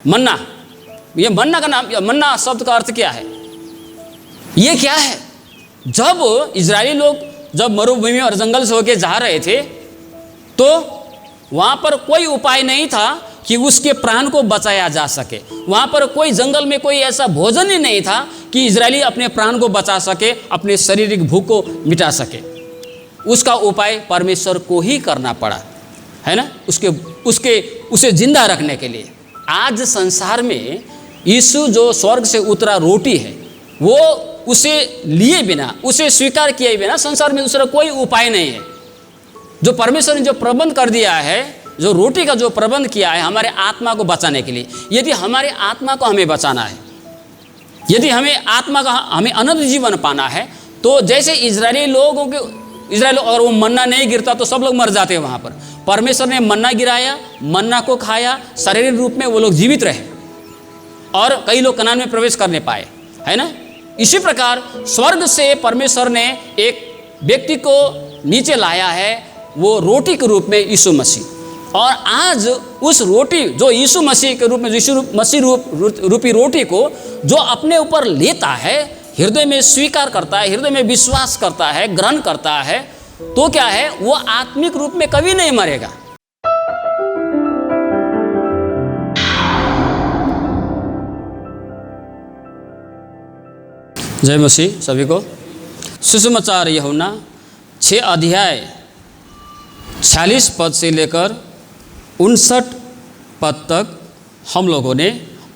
मन्ना, ये मन्ना का नाम, मन्ना शब्द का अर्थ क्या है? ये क्या है? जब इजरायली लोग जब मरुभूमि और जंगल से होके जा रहे थे तो वहाँ पर कोई उपाय नहीं था कि उसके प्राण को बचाया जा सके। वहाँ पर कोई जंगल में कोई ऐसा भोजन ही नहीं था कि इजरायली अपने प्राण को बचा सके, अपने शारीरिक भूख को मिटा सके। उसका उपाय परमेश्वर को ही करना पड़ा, है ना, उसे जिंदा रखने के लिए। आज संसार में यीशु जो स्वर्ग से उतरा रोटी है, वो उसे लिए बिना, उसे स्वीकार किए बिना संसार में दूसरा कोई उपाय नहीं है। जो परमेश्वर ने जो प्रबंध कर दिया है, जो रोटी का जो प्रबंध किया है हमारे आत्मा को बचाने के लिए, यदि हमारे आत्मा को हमें बचाना है, यदि हमें आत्मा का हमें अनंत जीवन पाना है, तो जैसे इजरायली अगर वो मन्ना नहीं गिरता तो सब लोग मर जाते हैं। वहाँ पर परमेश्वर ने मन्ना गिराया, मन्ना को खाया, शारीरिक रूप में वो लोग जीवित रहे और कई लोग कनान में प्रवेश करने पाए, है ना। इसी प्रकार स्वर्ग से परमेश्वर ने एक व्यक्ति को नीचे लाया है, वो रोटी के रूप में यीशु मसीह। और आज उस रोटी जो यीशु मसीह के रूप में, यीशु मसीह रूपी रोटी को जो अपने ऊपर लेता है, हृदय में स्वीकार करता है, हृदय में विश्वास करता है, ग्रहण करता है, तो क्या है, वो आत्मिक रूप में कभी नहीं मरेगा। जय मसीह सभी को। सुसमाचार यूहन्ना 6 अध्याय 46 पद से लेकर 59 पद तक हम लोगों ने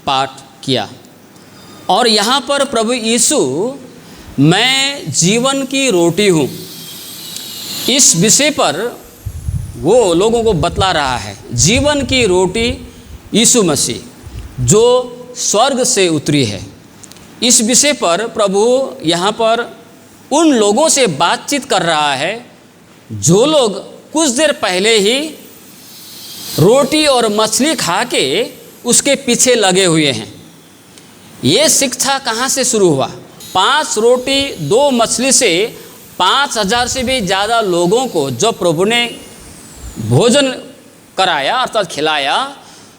पाठ किया। और यहाँ पर प्रभु यीशु मैं जीवन की रोटी हूँ, इस विषय पर वो लोगों को बतला रहा है। जीवन की रोटी यीशु मसीह जो स्वर्ग से उतरी है, इस विषय पर प्रभु यहाँ पर उन लोगों से बातचीत कर रहा है जो लोग कुछ देर पहले ही रोटी और मछली खा के उसके पीछे लगे हुए हैं। ये शिक्षा कहाँ से शुरू हुआ? 5 रोटी 2 मछली से 5000 से भी ज़्यादा लोगों को जब प्रभु ने भोजन कराया अर्थात खिलाया,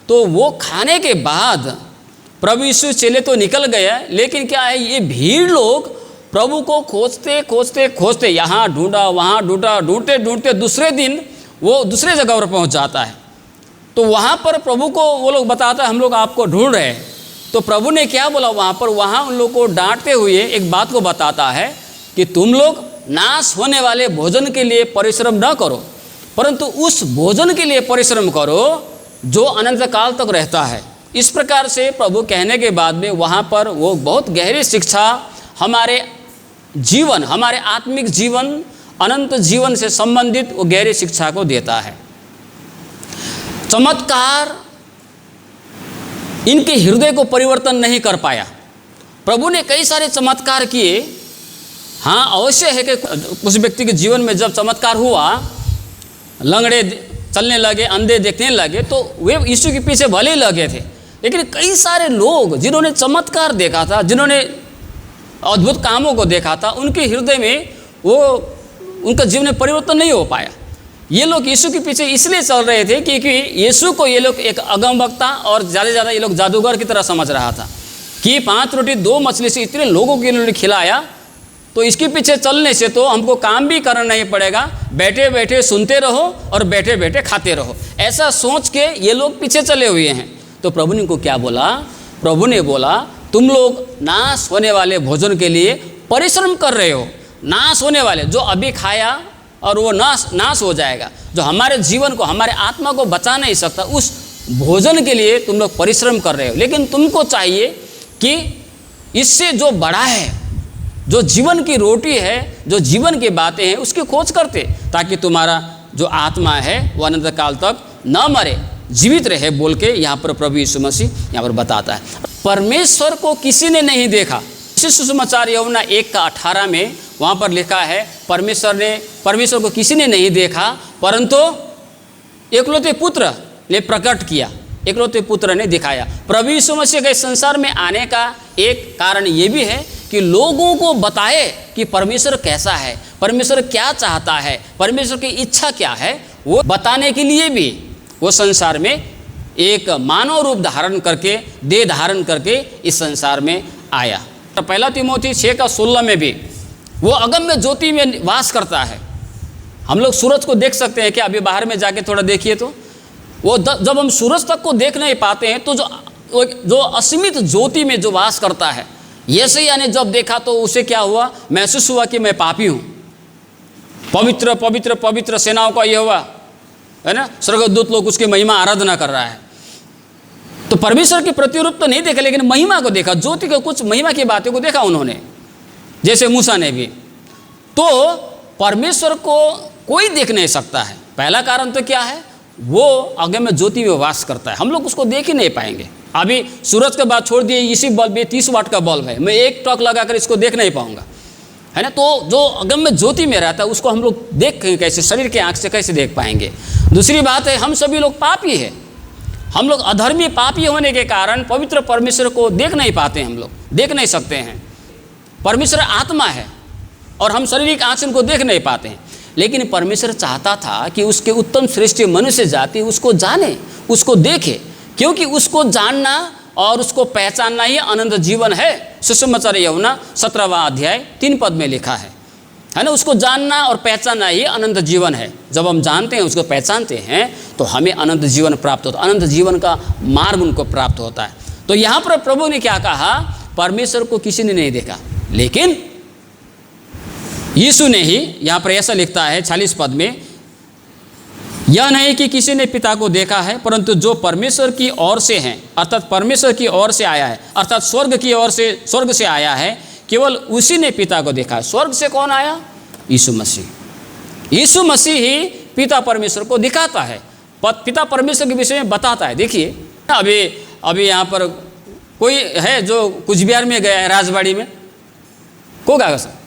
तो वो खाने के बाद प्रभु यीशु चेले तो निकल गए, लेकिन क्या है, ये भीड़ लोग प्रभु को खोजते खोजते खोजते यहाँ ढूंढा वहाँ ढूंढा, ढूंढते ढूंढते दूसरे दिन वो दूसरे जगह पर पहुँच जाता है। तो वहाँ पर प्रभु को वो लोग बताता है हम लोग आपको ढूंढ रहे हैं। तो प्रभु ने क्या बोला वहाँ पर, वहाँ उन लोग को डांटते हुए एक बात को बताता है कि तुम लोग नाश होने वाले भोजन के लिए परिश्रम न करो, परंतु उस भोजन के लिए परिश्रम करो जो अनंत काल तक रहता है। इस प्रकार से प्रभु कहने के बाद में वहाँ पर वो बहुत गहरी शिक्षा हमारे जीवन, हमारे आत्मिक जीवन, अनंत जीवन से संबंधित वो गहरी शिक्षा को देता है। चमत्कार इनके हृदय को परिवर्तन नहीं कर पाया। प्रभु ने कई सारे चमत्कार किए। हाँ, अवश्य है कि उस व्यक्ति के जीवन में जब चमत्कार हुआ, लंगड़े चलने लगे, अंधे देखने लगे, तो वे यीशु के पीछे भले ही लगे थे। लेकिन कई सारे लोग जिन्होंने चमत्कार देखा था, जिन्होंने अद्भुत कामों को देखा था, उनके हृदय में वो उनका जीवन में परिवर्तन नहीं हो पाया। ये लोग यीशु के पीछे इसलिए चल रहे थे क्योंकि यीशु को ये लोग एक अगमवक्ता और ज़्यादा से ज़्यादा ये लोग जादूगर की तरह समझ रहा था कि 5 रोटी 2 मछली से इतने लोगों के लिए खिलाया, तो इसके पीछे चलने से तो हमको काम भी करना नहीं पड़ेगा, बैठे बैठे सुनते रहो और बैठे बैठे खाते रहो, ऐसा सोच के ये लोग पीछे चले हुए हैं। तो प्रभु ने को क्या बोला? प्रभु ने बोला तुम लोग नाश होने वाले भोजन के लिए परिश्रम कर रहे हो। नाश होने वाले, जो अभी खाया और वो नाश हो जाएगा, जो हमारे जीवन को, हमारे आत्मा को बचा नहीं सकता, उस भोजन के लिए तुम लोग परिश्रम कर रहे हो। लेकिन तुमको चाहिए कि इससे जो बड़ा है, जो जीवन की रोटी है, जो जीवन की बातें हैं, उसकी खोज करते, ताकि तुम्हारा जो आत्मा है वो अनंत काल तक न मरे, जीवित रहे, बोल के यहाँ पर प्रभु यीशु मसीह यहाँ पर बताता है। परमेश्वर को किसी ने नहीं देखा। सुसमाचार यूहन्ना 1:18 में वहाँ पर लिखा है, परमेश्वर को किसी ने नहीं देखा, परंतु एकलौते पुत्र ने प्रकट किया, एकलौते पुत्र ने दिखाया। प्रभु यीशु मसीह के संसार में आने का एक कारण ये भी है कि लोगों को बताए कि परमेश्वर कैसा है, परमेश्वर क्या चाहता है, परमेश्वर की इच्छा क्या है, वो बताने के लिए भी वो संसार में एक मानव रूप धारण करके, देह धारण करके इस संसार में आया। तो पहला तिमोथी 6:16 में भी वो अगम्य ज्योति में वास करता है। हम लोग सूरज को देख सकते हैं क्या? अभी बाहर में जाके थोड़ा देखिए तो वो जब हम सूरज तक को देख नहीं पाते हैं तो जो असीमित ज्योति में जो वास करता है, यशायाह ने जब देखा तो उसे क्या हुआ? महसूस हुआ कि मैं पापी हूँ। पवित्र पवित्र पवित्र सेनाओं का यहोवा, है ना, स्वर्गदूत लोग उसकी महिमा आराधना कर रहा है। तो परमेश्वर की प्रतिरूप तो नहीं देखा, लेकिन महिमा को देखा, ज्योति के कुछ महिमा की बातों को देखा उन्होंने, जैसे मूसा ने भी। तो परमेश्वर को कोई देख नहीं सकता है। पहला कारण तो क्या है? वो अगम्य ज्योति में वास करता है, हम लोग उसको देख ही नहीं पाएंगे। अभी सूरज के बाद छोड़ दिए, इसी बल्ब में 30 वाट का बल्ब है, मैं एक टॉक लगाकर इसको देख नहीं पाऊंगा, है ना। तो जो अगम्य ज्योति में रहता है उसको हम लोग देख कैसे, शरीर के आंख से कैसे देख पाएंगे? दूसरी बात है, हम सभी लोग पापी हैं। हम लोग अधर्मी पापी होने के कारण पवित्र परमेश्वर को देख नहीं पाते, हम लोग देख नहीं सकते हैं। परमेश्वर आत्मा है और हम शारीरिक आंख से उनको देख नहीं पाते हैं। लेकिन परमेश्वर चाहता था कि उसके उत्तम श्रेष्ठ मनुष्य जाति उसको जाने, उसको देखे, क्योंकि उसको जानना और उसको पहचानना ही अनंत जीवन है। सुसमाचार यूहन्ना 17वां अध्याय 3 पद में लिखा है ना। उसको जानना और पहचानना ही अनंत जीवन है। जब हम जानते हैं, उसको पहचानते हैं, तो हमें अनंत जीवन प्राप्त होता है, अनंत जीवन का मार्ग उनको प्राप्त होता है। तो यहाँ पर प्रभु ने क्या कहा? परमेश्वर को किसी ने नहीं देखा, लेकिन यीशु ने ही, यहाँ पर ऐसा लिखता है 46 पद में, यह नहीं कि किसी ने पिता को देखा है, परंतु जो परमेश्वर की ओर से हैं, अर्थात परमेश्वर की ओर से आया है, अर्थात स्वर्ग की ओर से, स्वर्ग से आया है, केवल उसी ने पिता को देखा है। स्वर्ग से कौन आया? यीशु मसीह। यीशु मसीह ही पिता परमेश्वर को दिखाता है, पिता परमेश्वर के विषय में बताता है। देखिए अभी यहाँ पर कोई है जो कुछ बिहार में गया है, राजबाड़ी में, को गया सर?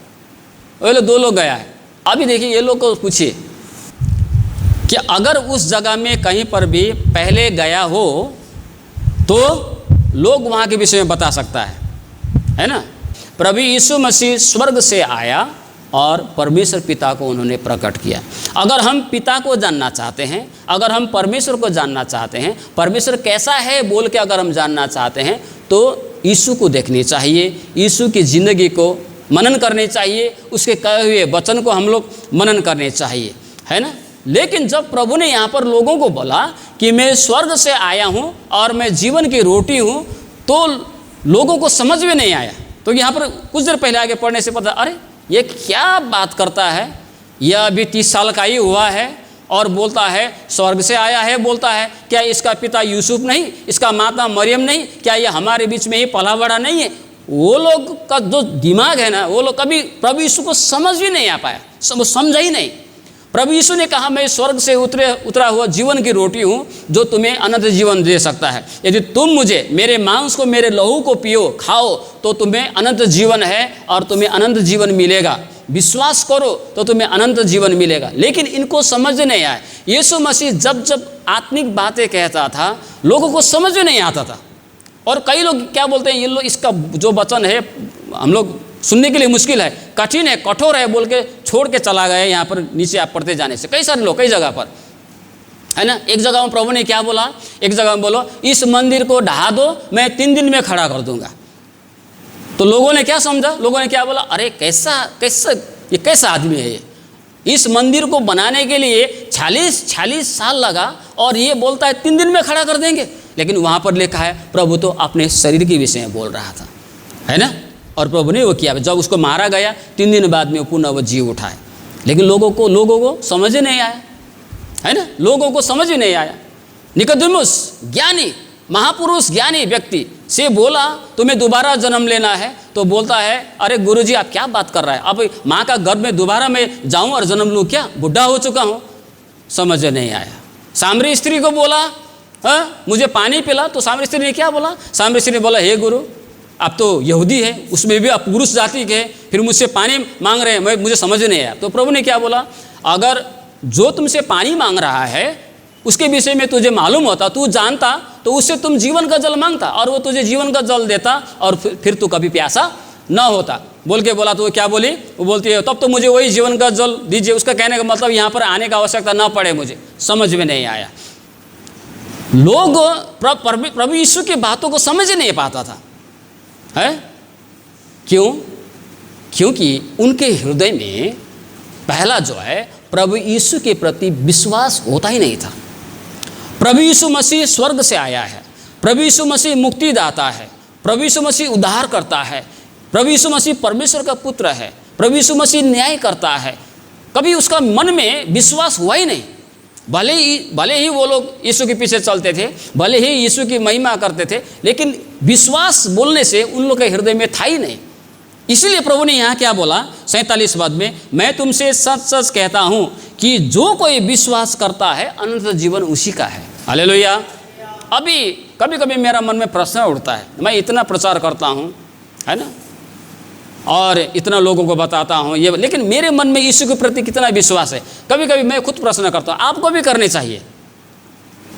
वो लोग 2 लोग गया है। अभी देखिए, ये लोग को पूछिए कि अगर उस जगह में कहीं पर भी पहले गया हो तो लोग वहाँ के विषय में बता सकता है ना। प्रभु यीशु मसीह स्वर्ग से आया और परमेश्वर पिता को उन्होंने प्रकट किया। अगर हम पिता को जानना चाहते हैं, अगर हम परमेश्वर को जानना चाहते हैं, परमेश्वर कैसा है बोल के अगर हम जानना चाहते हैं, तो यीशु को देखनी चाहिए, यीशु की ज़िंदगी को मनन करनी चाहिए, उसके कहे हुए वचन को हम लोग मनन करने चाहिए, है ना। लेकिन जब प्रभु ने यहाँ पर लोगों को बोला कि मैं स्वर्ग से आया हूँ और मैं जीवन की रोटी हूँ, तो लोगों को समझ में नहीं आया। तो यहाँ पर कुछ देर पहले आगे पढ़ने से पता, अरे ये क्या बात करता है, यह अभी 30 साल का ही हुआ है और बोलता है स्वर्ग से आया है, बोलता है। क्या इसका पिता यूसुफ नहीं, इसका माता मरियम नहीं, क्या ये हमारे बीच में ही पला बड़ा नहीं है? वो लोग का जो दिमाग है ना, वो लोग कभी प्रभु यीशु को समझ भी नहीं आ पाया, समझा ही नहीं। प्रभु यीशु ने कहा मैं स्वर्ग से उतरा हुआ जीवन की रोटी हूँ जो तुम्हें अनंत जीवन दे सकता है। यदि तुम मुझे, मेरे मांस को, मेरे लहू को पियो, खाओ, तो तुम्हें अनंत जीवन है और तुम्हें अनंत जीवन मिलेगा। विश्वास करो तो तुम्हें अनंत जीवन मिलेगा। लेकिन इनको समझ नहीं आया। यीशु मसीह जब जब आत्मिक बातें कहता था, लोगों को समझ में नहीं आता था। और कई लोग क्या बोलते हैं, ये लोग इसका जो वचन है हम लोग सुनने के लिए मुश्किल है, कठिन है, कठोर है बोल के छोड़ के चला गया। यहाँ पर नीचे आप पढ़ते जाने से कई सारे लोग कई जगह पर, है ना। एक जगह में प्रभु ने क्या बोला, एक जगह में बोलो इस मंदिर को ढहा दो, मैं 3 दिन में खड़ा कर दूंगा। तो लोगों ने क्या समझा, लोगों ने क्या बोला, अरे ये कैसा आदमी है ये, इस मंदिर को बनाने के लिए 46 साल लगा और ये बोलता है 3 दिन में खड़ा कर देंगे। लेकिन वहाँ पर लिखा है प्रभु तो अपने शरीर के विषय में बोल रहा था, है ना। और प्रभु ने वो किया। जब उसको मारा गया 3 दिन बाद में पुनः वो जी उठा है। लेकिन लोगों को समझ ही नहीं आया, है ना। लोगों को समझ ही नहीं आया। निकोदेमुस ज्ञानी, महापुरुष ज्ञानी व्यक्ति से बोला तुम्हें दोबारा जन्म लेना है, तो बोलता है अरे गुरुजी आप क्या बात कर रहा है, अब माँ का गर्भ में दोबारा मैं जाऊँ और जन्म लूँ क्या, बुढ़ा हो चुका हूँ। समझ नहीं आया। सामरी स्त्री को बोला मुझे पानी पिला, तो सामरी स्त्री ने क्या बोला, सामरी स्त्री ने बोला हे गुरु आप तो यहूदी है, उसमें भी आप पुरुष जाति के, फिर मुझसे पानी मांग रहे हैं, मुझे समझ नहीं आया। तो प्रभु ने क्या बोला, अगर जो तुमसे पानी मांग रहा है उसके विषय में तुझे मालूम होता, तू जानता, तो उससे तुम जीवन का जल मांगता और वो तुझे जीवन का जल देता और फिर तू कभी प्यासा न होता बोल के बोला। तो वो क्या बोली, वो बोलती है तब तो मुझे वही जीवन का जल दीजिए। उसका कहने का मतलब यहाँ पर आने का आवश्यकता ना पड़े, मुझे समझ में नहीं आया। लोग प्रभु यीशु की बातों को समझ ही नहीं पाता था, है क्यों? क्योंकि उनके हृदय में पहला जो है प्रभु यीशु के प्रति विश्वास होता ही नहीं था। प्रभु यीशु मसीह स्वर्ग से आया है, प्रभु यीशु मसीह मुक्तिदाता है, प्रभु यीशु मसीह उद्धार करता है, प्रभु यीशु मसीह परमेश्वर का पुत्र है, प्रभु यीशु मसीह न्याय करता है। कभी उसका मन में विश्वास हुआ ही नहीं। भले ही वो लोग यीशु के पीछे चलते थे, भले ही यीशु की महिमा करते थे, लेकिन विश्वास बोलने से उन लोग के हृदय में था ही नहीं। इसीलिए प्रभु ने यहाँ क्या बोला 47 पद में, मैं तुमसे सच सच कहता हूँ कि जो कोई विश्वास करता है अनंत जीवन उसी का है। हालेलुया। अभी कभी कभी मेरा मन में प्रश्न उठता है, मैं इतना प्रचार करता हूँ, है ना, और इतना लोगों को बताता हूँ ये, लेकिन मेरे मन में यीशु के प्रति कितना विश्वास है? कभी कभी मैं खुद प्रश्न करता हूँ, आपको भी करने चाहिए।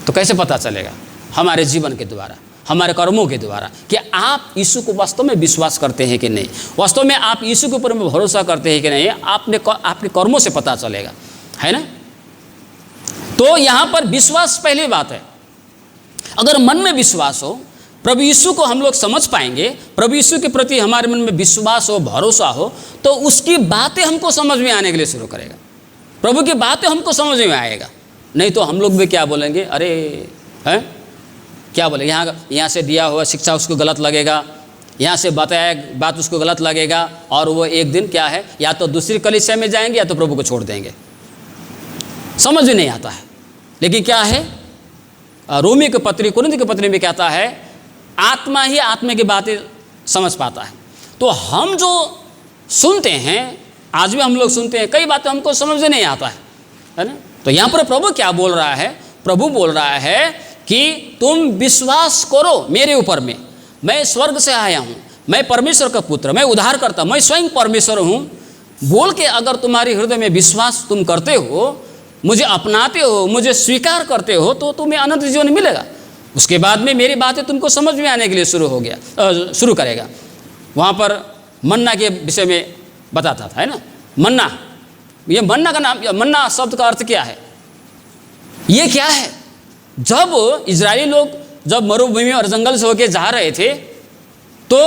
तो कैसे पता चलेगा? हमारे जीवन के द्वारा, हमारे कर्मों के द्वारा, कि आप यीशु को वास्तव में विश्वास करते हैं कि नहीं, वास्तव में आप यीशु के ऊपर में भरोसा करते हैं कि नहीं, आपके कर्मों से पता चलेगा, है ना। तो यहाँ पर विश्वास पहली बात है। अगर मन में विश्वास हो, प्रभु यीशु को हम लोग समझ पाएंगे, प्रभु यीशु के प्रति हमारे मन में विश्वास हो, भरोसा हो, तो उसकी बातें हमको समझ में आने के लिए शुरू करेगा। प्रभु की बातें हमको समझ में आएगा। नहीं तो हम लोग भी क्या बोलेंगे, अरे हैं क्या बोले, यहाँ से दिया हुआ शिक्षा उसको गलत लगेगा, यहाँ से बताया बात उसको गलत लगेगा, और वो एक दिन क्या है, या तो दूसरी कलीसिया में जाएंगे या तो प्रभु को छोड़ देंगे। समझ में नहीं आता है। लेकिन क्या है, रोमी की पत्री, कुरिन्थ की पत्री में कहता है, आत्मा ही आत्मा की बातें समझ पाता है। तो हम जो सुनते हैं, आज भी हम लोग सुनते हैं, कई बातें हमको समझ में नहीं आता है ना। तो यहाँ पर प्रभु क्या बोल रहा है? प्रभु बोल रहा है कि तुम विश्वास करो मेरे ऊपर में, मैं स्वर्ग से आया हूँ, मैं परमेश्वर का पुत्र, मैं उद्धार करता, मैं स्वयं परमेश्वर हूँ बोल के अगर तुम्हारे हृदय में विश्वास तुम करते हो, मुझे अपनाते हो, मुझे स्वीकार करते हो, तो तुम्हें अनंत जीवन मिलेगा। उसके बाद में मेरी बातें तुमको समझ में आने के लिए शुरू करेगा। वहाँ पर मन्ना के विषय में बताता था, है ना, मन्ना। ये मन्ना का नाम, मन्ना शब्द का अर्थ क्या है? ये क्या है? जब इजरायली लोग जब मरुभूमि और जंगल से होके जा रहे थे, तो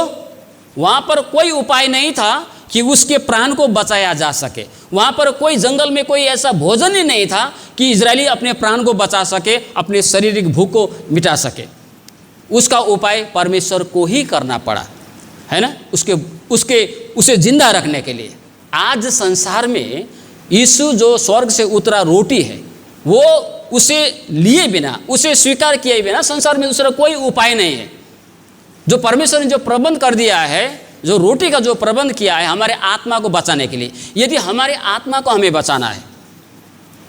वहाँ पर कोई उपाय नहीं था कि उसके प्राण को बचाया जा सके। वहाँ पर कोई जंगल में कोई ऐसा भोजन ही नहीं था कि इजरायली अपने प्राण को बचा सके, अपने शारीरिक भूख को मिटा सके। उसका उपाय परमेश्वर को ही करना पड़ा, है ना, उसे जिंदा रखने के लिए। आज संसार में यीशु जो स्वर्ग से उतरा रोटी है, वो उसे लिए बिना, उसे स्वीकार किए बिना संसार में दूसरा कोई उपाय नहीं है। जो परमेश्वर ने जो प्रबंध कर दिया है, जो रोटी का जो प्रबंध किया है हमारे आत्मा को बचाने के लिए, यदि हमारे आत्मा को हमें बचाना है,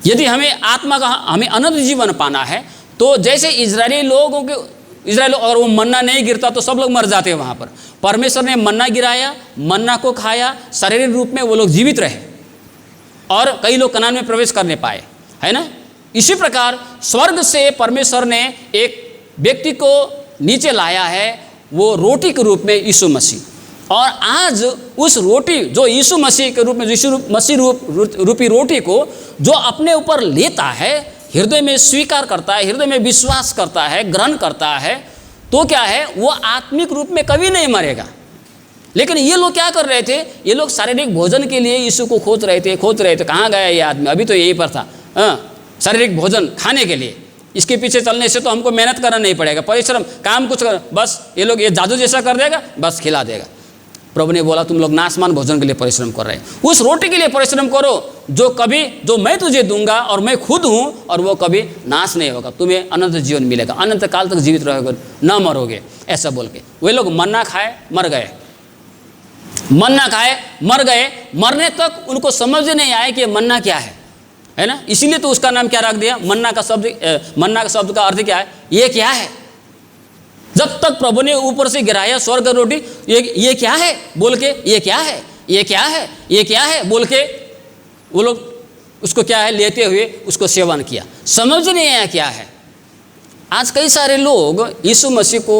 यदि हमें अनंत जीवन पाना है, तो जैसे इजरायली अगर वो मन्ना नहीं गिरता तो सब लोग मर जाते हैं। वहाँ पर परमेश्वर ने मन्ना गिराया, मन्ना को खाया, शारीरिक रूप में वो लोग जीवित रहे और कई लोग कनान में प्रवेश करने पाए, है ना। इसी प्रकार स्वर्ग से परमेश्वर ने एक व्यक्ति को नीचे लाया है, वो रोटी के रूप में यीशु मसीह। और आज उस रोटी जो यीशु मसीह के रूप में, यीशु मसीह रूपी रोटी को जो अपने ऊपर लेता है, हृदय में स्वीकार करता है, हृदय में विश्वास करता है, ग्रहण करता है, तो क्या है, वो आत्मिक रूप में कभी नहीं मरेगा। लेकिन ये लोग क्या कर रहे थे? ये लोग शारीरिक भोजन के लिए यीशु को खोज रहे थे। कहाँ गया ये आदमी? अभी तो यहीं पर था, शारीरिक भोजन खाने के लिए। इसके पीछे चलने से तो हमको मेहनत करना नहीं पड़ेगा, परिश्रम, काम कुछ कर, बस ये लोग ये जादू जैसा कर देगा, बस खिला देगा। प्रभु ने बोला तुम लोग नाशमान भोजन के लिए परिश्रम कर रहे हैं, उस रोटी के लिए परिश्रम करो जो मैं तुझे दूंगा, और मैं खुद हूँ, और वो कभी नाश नहीं होगा, तुम्हें अनंत जीवन मिलेगा, अनंत काल तक जीवित रहोगे, न मरोगे, ऐसा बोल के वे लोग मन्ना खाए, मर गए। मन्ना खाए, मर गए। मरने तक उनको समझ नहीं आया कि मन्ना क्या है ना। इसीलिए तो उसका नाम क्या रख दिया, मन्ना का शब्द का अर्थ क्या है? ये क्या है? जब तक प्रभु ने ऊपर से गिराया स्वर्ग रोटी, ये क्या है बोल के, ये क्या है, ये क्या है, ये क्या है बोल के वो लोग उसको क्या है लेते हुए उसको सेवन किया, समझ नहीं आया क्या है। आज कई सारे लोग यीशु मसीह को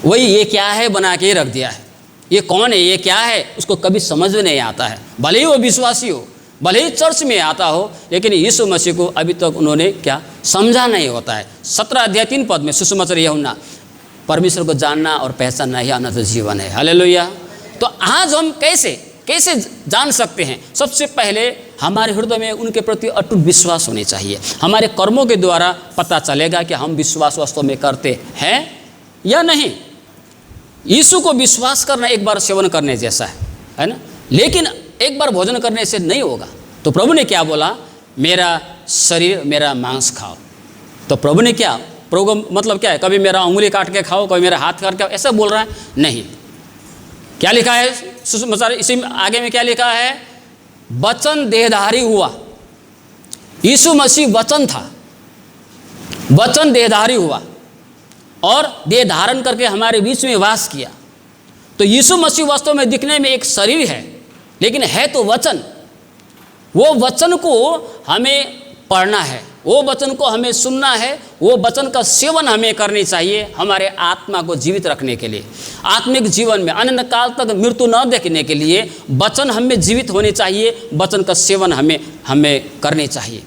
वही ये क्या है बना के रख दिया है। ये कौन है, ये क्या है, उसको कभी समझ में नहीं आता है। भले ही वो विश्वासी हो, भले ही चर्च में आता हो, लेकिन यीशु मसीह को अभी तक उन्होंने क्या समझा नहीं होता है। 17 अध्याय 3 पद में सुसमाचार यूहन्ना, परमेश्वर को जानना और पहचानना ही अनंत जीवन है। हालेलुया। तो आज हम कैसे जान सकते हैं? सबसे पहले हमारे हृदय में उनके प्रति अटूट विश्वास होनी चाहिए। हमारे कर्मों के द्वारा पता चलेगा कि हम विश्वास वास्तव में करते हैं या नहीं। यीशु को विश्वास करना एक बार सेवन करने जैसा है ना, लेकिन एक बार भोजन करने से नहीं होगा। तो प्रभु ने क्या बोला? मेरा शरीर मेरा मांस खाओ। तो प्रभु ने क्या, प्रभु मतलब क्या है? कभी मेरा उंगली काट के खाओ, कभी मेरा हाथ काट के खाओ, ऐसा बोल रहा है? नहीं। क्या लिखा है सुसमाचार इसी आगे में? क्या लिखा है? वचन देहधारी हुआ। यीशु मसीह वचन था, वचन देहधारी हुआ और देह धारण करके हमारे बीच में वास किया। तो यीशु मसीह वास्तव में दिखने में एक शरीर है, लेकिन है तो वचन। वो वचन को हमें पढ़ना है, वो वचन को हमें सुनना है, वो वचन का सेवन हमें करनी चाहिए हमारे आत्मा को जीवित रखने के लिए। आत्मिक जीवन में अनंत काल तक मृत्यु न देखने के लिए वचन हमें जीवित होने चाहिए, वचन का सेवन हमें करनी चाहिए।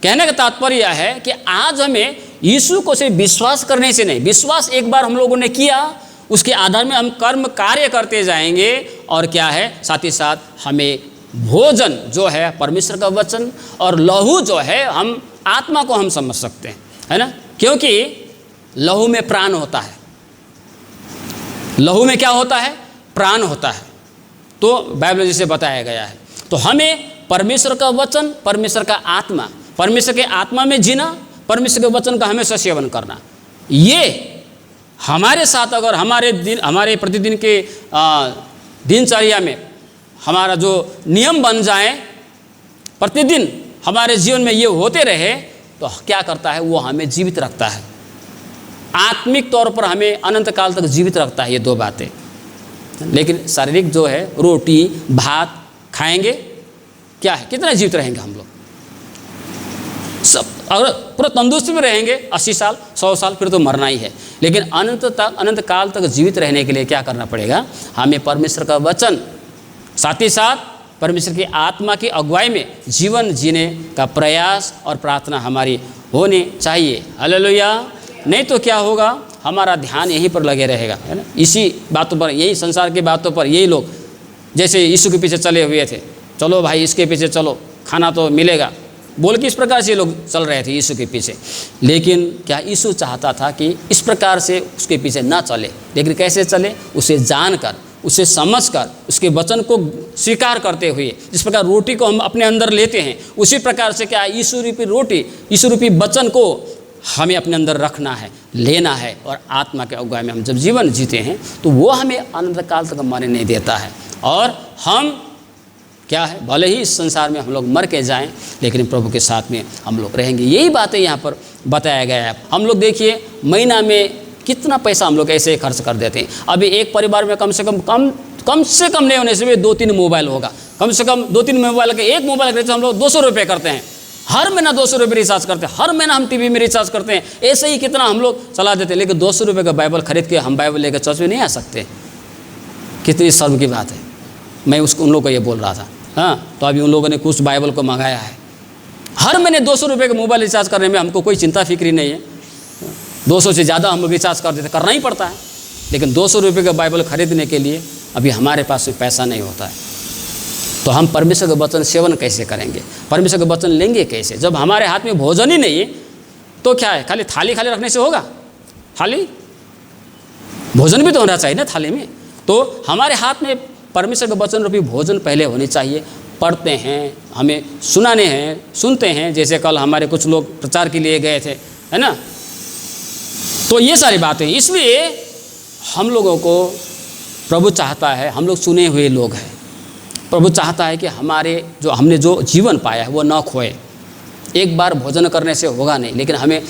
कहने का तात्पर्य यह है कि आज हमें यीशु को सिर्फ विश्वास करने से नहीं, विश्वास एक बार हम लोगों ने किया, उसके आधार में हम कर्म कार्य करते जाएंगे। और क्या है? साथ ही साथ हमें भोजन जो है परमेश्वर का वचन और लहू जो है हम आत्मा को हम समझ सकते हैं, है ना, क्योंकि लहू में प्राण होता है। लहू में क्या होता है? प्राण होता है। तो बाइबल जिसे बताया गया है। तो हमें परमेश्वर का वचन, परमेश्वर का आत्मा, परमेश्वर के आत्मा में जीना, परमेश्वर के वचन का हमेशा सेवन करना, ये हमारे साथ अगर हमारे प्रतिदिन के दिनचर्या में हमारा जो नियम बन जाए, प्रतिदिन हमारे जीवन में ये होते रहे, तो क्या करता है? वो हमें जीवित रखता है, आत्मिक तौर पर हमें अनंत काल तक जीवित रखता है ये दो बातें। लेकिन शारीरिक जो है रोटी भात खाएंगे, क्या है, कितना जीवित रहेंगे हम लोग? सब अगर पूरा तंदुरुस्ती में रहेंगे 80 साल 100 साल, फिर तो मरना ही है। लेकिन अनंत काल तक जीवित रहने के लिए क्या करना पड़ेगा? हमें परमेश्वर का वचन, साथ ही साथ परमेश्वर की आत्मा की अगुवाई में जीवन जीने का प्रयास और प्रार्थना हमारी होनी चाहिए। हालेलुया। नहीं तो क्या होगा? हमारा ध्यान यहीं पर लगे रहेगा, है ना, इसी बातों पर, यही संसार की बातों पर। यही लोग जैसे यीशु के पीछे चले हुए थे, चलो भाई इसके पीछे चलो, खाना तो मिलेगा, बोल के इस प्रकार से लोग चल रहे थे यीशु के पीछे। लेकिन क्या यीशु चाहता था कि इस प्रकार से उसके पीछे ना चले, लेकिन कैसे चले? उसे जानकर, उसे समझकर, उसके वचन को स्वीकार करते हुए, जिस प्रकार रोटी को हम अपने अंदर लेते हैं, उसी प्रकार से क्या यीशु रूपी रोटी, यीशु रूपी वचन को हमें अपने अंदर रखना है, लेना है। और आत्मा के अगुवाई में हम जब जीवन जीते हैं तो वो हमें अनंत काल तक मरने नहीं देता है। और हम क्या है, भले ही इस संसार में हम लोग मर के जाएं, लेकिन प्रभु के साथ में हम लोग रहेंगे। यही बातें यहाँ पर बताया गया है। हम लोग देखिए महीना में कितना पैसा हम लोग ऐसे खर्च कर देते हैं। अभी एक परिवार में कम से कम नहीं होने से भी 2-3 मोबाइल होगा, कम से कम 2-3 मोबाइल के, एक मोबाइल के हम लोग 200 रुपये करते हैं, हर महीना 200 रुपये रिचार्ज करते हैं, हर महीना हम टीवी में रिचार्ज करते हैं, ऐसे ही कितना हम लोग चला देते हैं। लेकिन 200 रुपये का बाइबल खरीद के हम बाइबल लेकर चर्च में नहीं आ सकते। कितनी शर्म की बात है। मैं उन लोगों को ये बोल रहा था, हाँ, तो अभी उन लोगों ने कुछ बाइबल को मंगाया है। हर महीने 200 रुपये का मोबाइल रिचार्ज करने में हमको कोई चिंता फिक्री नहीं है। 200 से ज़्यादा हम लोग रिचार्ज कर देते, करना ही पड़ता है। लेकिन 200 रुपये का बाइबल खरीदने के लिए अभी हमारे पास पैसा नहीं होता है। तो हम परमेश्वर का वचन सेवन कैसे करेंगे? परमेश्वर का वचन लेंगे कैसे? जब हमारे हाथ में भोजन ही नहीं है तो क्या है? खाली थाली रखने से होगा? थाली, भोजन भी तो होना चाहिए ना थाली में। तो हमारे हाथ में परमेश्वर का वचन रूपी भोजन पहले होनी चाहिए। पढ़ते हैं, हमें सुनाने हैं, सुनते हैं, जैसे कल हमारे कुछ लोग प्रचार के लिए गए थे, है ना। तो ये सारी बातें, इसलिए हम लोगों को प्रभु चाहता है, हम लोग चुने हुए लोग हैं, प्रभु चाहता है कि हमने जो जीवन पाया है वो न खोए। एक बार भोजन करने से होगा नहीं, लेकिन हमें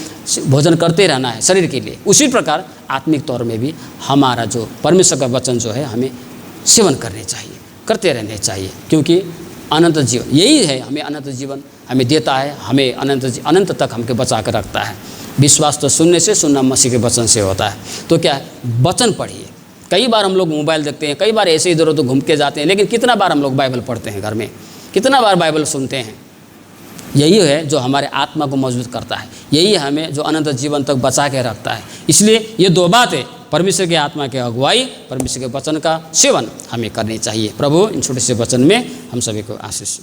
भोजन करते रहना है शरीर के लिए। उसी प्रकार आत्मिक तौर में भी हमारा जो परमेश्वर का वचन जो है हमें सेवन करने चाहिए, करते रहने चाहिए, क्योंकि अनंत जीवन यही है, हमें अनंत जीवन हमें देता है, हमें अनंत तक हमको बचा कर रखता है। विश्वास तो सुनने से, सुनना मसीह के वचन से होता है। तो क्या है, वचन पढ़िए। कई बार हम लोग मोबाइल देखते हैं, कई बार ऐसे इधर उधर घूम के जाते हैं, लेकिन कितना बार हम लोग बाइबल पढ़ते हैं घर में? कितना बार बाइबल सुनते हैं। यही है जो हमारे आत्मा को मजबूत करता है, यही हमें जो अनंत जीवन तक बचा के रखता है। इसलिए ये दो बातें, परमेश्वर के आत्मा की अगुवाई, परमेश्वर के वचन का सेवन हमें करनी चाहिए। प्रभु इन छोटे से वचन में हम सभी को आशीष